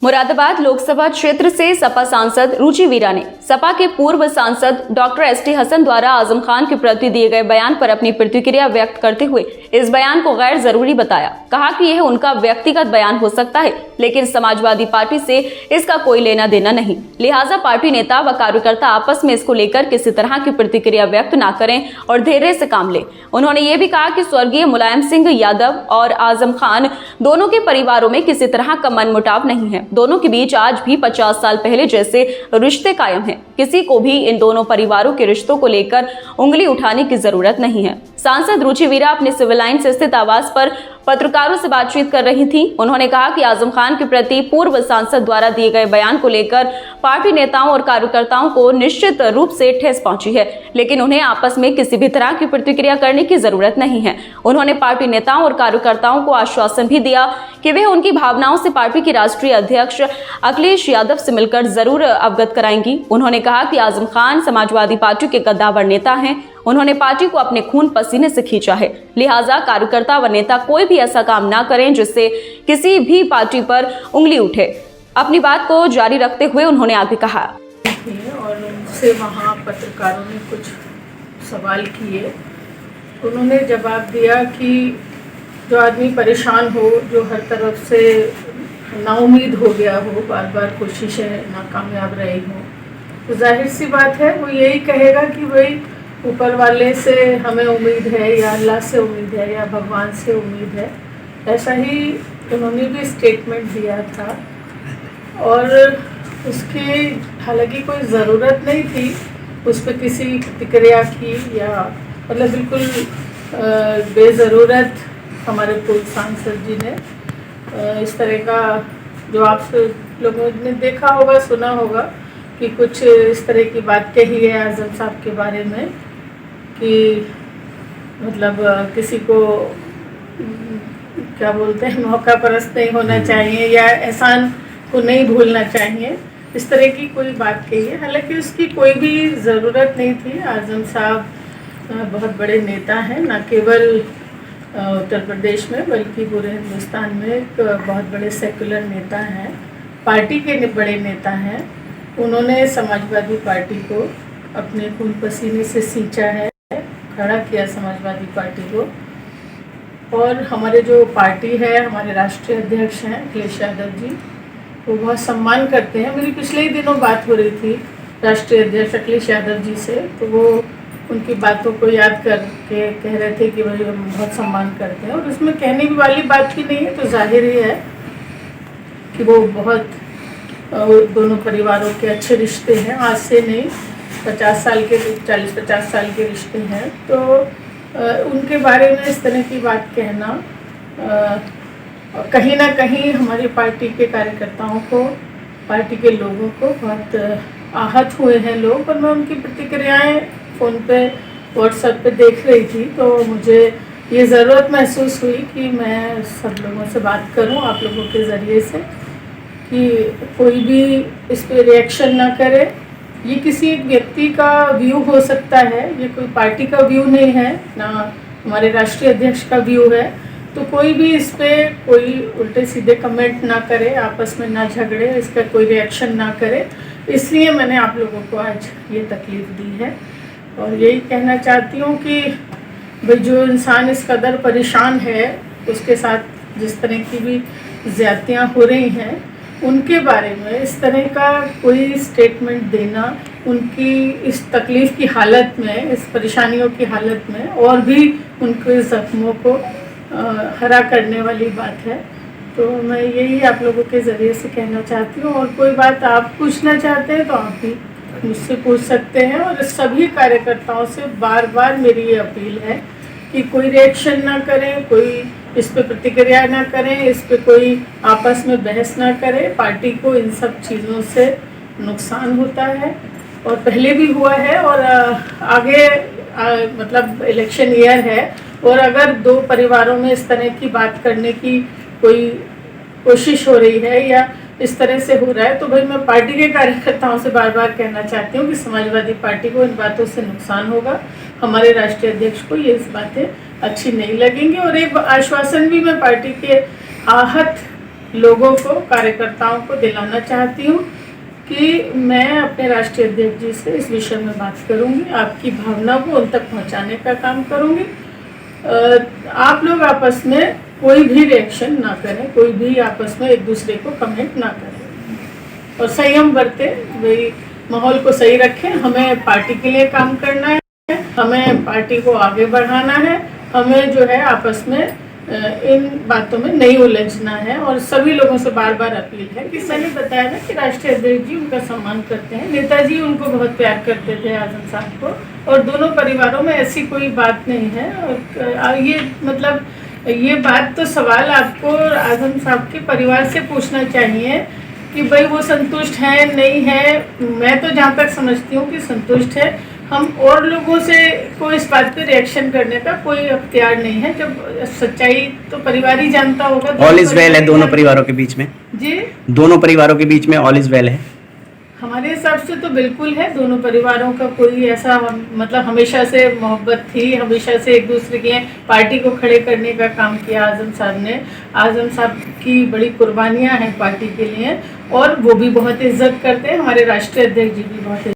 मुरादाबाद लोकसभा क्षेत्र से सपा सांसद रुचि वीरा ने सपा के पूर्व सांसद डॉक्टर एसटी हसन द्वारा आजम खान के प्रति दिए गए बयान पर अपनी प्रतिक्रिया व्यक्त करते हुए इस बयान को गैर जरूरी बताया। कहा कि यह उनका व्यक्तिगत बयान हो सकता है, लेकिन समाजवादी पार्टी से इसका कोई लेना देना नहीं, लिहाजा पार्टी नेता व कार्यकर्ता आपस में इसको लेकर किसी तरह की प्रतिक्रिया व्यक्त न करें और धैर्य से काम लें। उन्होंने ये भी कहा कि स्वर्गीय मुलायम सिंह यादव और आजम खान दोनों के परिवारों में किसी तरह का मनमुटाव नहीं है। दोनों के बीच आज भी 50 साल पहले जैसे रिश्ते कायम हैं। किसी को भी इन दोनों परिवारों के रिश्तों को लेकर उंगली उठाने की जरूरत नहीं है। सांसद रुचि वीरा अपने सिविल लाइन से स्थित आवास पर पत्रकारों से बातचीत कर रही थी। उन्होंने कहा कि आजम खान के प्रति पूर्व सांसद द्वारा दिए गए बयान को लेकर पार्टी नेताओं और कार्यकर्ताओं को निश्चित रूप से ठेस पहुंची है, लेकिन उन्हें आपस में किसी भी तरह की प्रतिक्रिया करने की जरूरत नहीं है। उन्होंने पार्टी नेताओं और कार्यकर्ताओं को आश्वासन भी दिया कि वे उनकी भावनाओं से पार्टी के राष्ट्रीय अध्यक्ष अखिलेश यादव से मिलकर जरूर अवगत कराएंगी। उन्होंने कहा कि आजम खान समाजवादी पार्टी के कद्दावर नेता हैं। उन्होंने पार्टी को अपने खून पसीने से खींचा है, लिहाजा कार्यकर्ता व नेता कोई भी ऐसा काम ना करें जिससे किसी भी पार्टी पर उंगली उठे। अपनी बात को जारी रखते हुए उन्होंने आगे कहा। और उनसे वहाँ पत्रकारों ने कुछ सवाल किए, उन्होंने जवाब दिया कि जो आदमी परेशान हो, जो हर तरफ से नाउम्मीद हो गया हो, बार बार कोशिशें नाकामयाब रही हो, तो जाहिर सी बात है वो यही कहेगा कि भाई ऊपर वाले से हमें उम्मीद है या अल्लाह से उम्मीद है या भगवान से उम्मीद है। ऐसा ही उन्होंने भी स्टेटमेंट दिया था और उसकी हालांकि कोई ज़रूरत नहीं थी उस पर किसी प्रतिक्रिया की, या मतलब बिल्कुल बेज़रूरत हमारे पूर्व सांसद जी ने इस तरह का, जो आप लोगों ने देखा होगा, सुना होगा कि कुछ इस तरह की बात कही है आज़म साहब के बारे में कि मतलब किसी को क्या बोलते हैं, मौका परस्त नहीं होना चाहिए या एहसान को नहीं भूलना चाहिए, इस तरह की कोई बात कही है। हालांकि उसकी कोई भी ज़रूरत नहीं थी। आज़म साहब बहुत बड़े नेता हैं, न केवल उत्तर प्रदेश में बल्कि पूरे हिंदुस्तान में एक बहुत बड़े सेकुलर नेता हैं, पार्टी के बड़े नेता हैं। उन्होंने समाजवादी पार्टी को अपने खून पसीने से सींचा है, खड़ा किया समाजवादी पार्टी को। और हमारे जो पार्टी है, हमारे राष्ट्रीय अध्यक्ष हैं अखिलेश यादव जी, वो बहुत सम्मान करते हैं। मेरी पिछले ही दिनों बात हो रही थी राष्ट्रीय अध्यक्ष अखिलेश यादव जी से, तो वो उनकी बातों को याद करके कह रहे थे कि भाई हम बहुत सम्मान करते हैं। और उसमें कहने वाली बात ही नहीं है, तो जाहिर ही है कि वो बहुत दोनों परिवारों के अच्छे रिश्ते हैं। आज से नहीं, 50 साल के, 40-50 साल के रिश्ते हैं। तो उनके बारे में इस तरह की बात कहना कहीं ना कहीं हमारी पार्टी के कार्यकर्ताओं को, पार्टी के लोगों को बहुत आहत हुए हैं लोग। और मैं उनकी प्रतिक्रियाएं फ़ोन पे, व्हाट्सएप पे देख रही थी, तो मुझे ये ज़रूरत महसूस हुई कि मैं सब लोगों से बात करूं, आप लोगों के ज़रिए से, कि कोई भी इस पर रिएक्शन ना करे। ये किसी एक व्यक्ति का व्यू हो सकता है, ये कोई पार्टी का व्यू नहीं है, ना हमारे राष्ट्रीय अध्यक्ष का व्यू है। तो कोई भी इस पर कोई उल्टे सीधे कमेंट ना करे, आपस में ना झगड़े, इसका कोई रिएक्शन ना करे। इसलिए मैंने आप लोगों को आज ये तकलीफ़ दी है। और यही कहना चाहती हूँ कि भाई जो इंसान इस कदर परेशान है, उसके साथ जिस तरह की भी ज़्यादतियाँ हो रही हैं, उनके बारे में इस तरह का कोई स्टेटमेंट देना उनकी इस तकलीफ़ की हालत में, इस परेशानियों की हालत में और भी उनके ज़ख्मों को हरा करने वाली बात है। तो मैं यही आप लोगों के ज़रिए से कहना चाहती हूँ। और कोई बात आप पूछना चाहते हैं तो आप भी मुझसे पूछ सकते हैं। और सभी कार्यकर्ताओं से बार बार मेरी ये अपील है कि कोई रिएक्शन ना करें, कोई इस पे प्रतिक्रिया ना करें, इस पे कोई आपस में बहस ना करें। पार्टी को इन सब चीज़ों से नुकसान होता है और पहले भी हुआ है, और आगे मतलब इलेक्शन ईयर है, और अगर दो परिवारों में इस तरह की बात करने की कोई कोशिश हो रही है या इस तरह से हो रहा है, तो भाई मैं पार्टी के कार्यकर्ताओं से बार बार कहना चाहती हूँ कि समाजवादी पार्टी को इन बातों से नुकसान होगा। हमारे राष्ट्रीय अध्यक्ष को ये इस बातें अच्छी नहीं लगेंगी। और एक आश्वासन भी मैं पार्टी के आहत लोगों को, कार्यकर्ताओं को दिलाना चाहती हूँ कि मैं अपने राष्ट्रीय अध्यक्ष जी से इस विषय में बात करूँगी, आपकी भावना को उन तक पहुँचाने का काम करूँगी। आप लोग आपस में कोई भी रिएक्शन ना करें, कोई भी आपस में एक दूसरे को कमेंट ना करें और संयम बरतें, वही माहौल को सही रखें। हमें पार्टी के लिए काम करना है, हमें पार्टी को आगे बढ़ाना है, हमें जो है आपस में इन बातों में नहीं उलझना है। और सभी लोगों से बार बार अपील है कि मैंने बताया ना कि राष्ट्रीय अध्यक्ष जी उनका सम्मान करते हैं, नेताजी उनको बहुत प्यार करते थे आजम साहब को, और दोनों परिवारों में ऐसी कोई बात नहीं है। और ये मतलब ये बात तो सवाल आपको आजम साहब के परिवार से पूछना चाहिए कि भाई वो संतुष्ट हैं नहीं है। मैं तो जहाँ तक समझती हूँ कि संतुष्ट है। हम और लोगों से कोई इस बात पे रिएक्शन करने का कोई अख्तियार नहीं है, जब सच्चाई तो परिवार ही जानता होगा। ऑल इज वेल है दोनों परिवारों के बीच में जी, दोनों परिवारों के बीच में ऑल इज वेल है। हमारे हिसाब से तो बिल्कुल है। दोनों परिवारों का कोई ऐसा मतलब हमेशा से मोहब्बत थी, हमेशा से एक दूसरे के पार्टी को खड़े करने का काम किया आजम साहब ने। आजम साहब की बड़ी कुर्बानियां हैं पार्टी के लिए और वो भी बहुत इज्जत करते हैं, हमारे राष्ट्रीय अध्यक्ष जी भी बहुत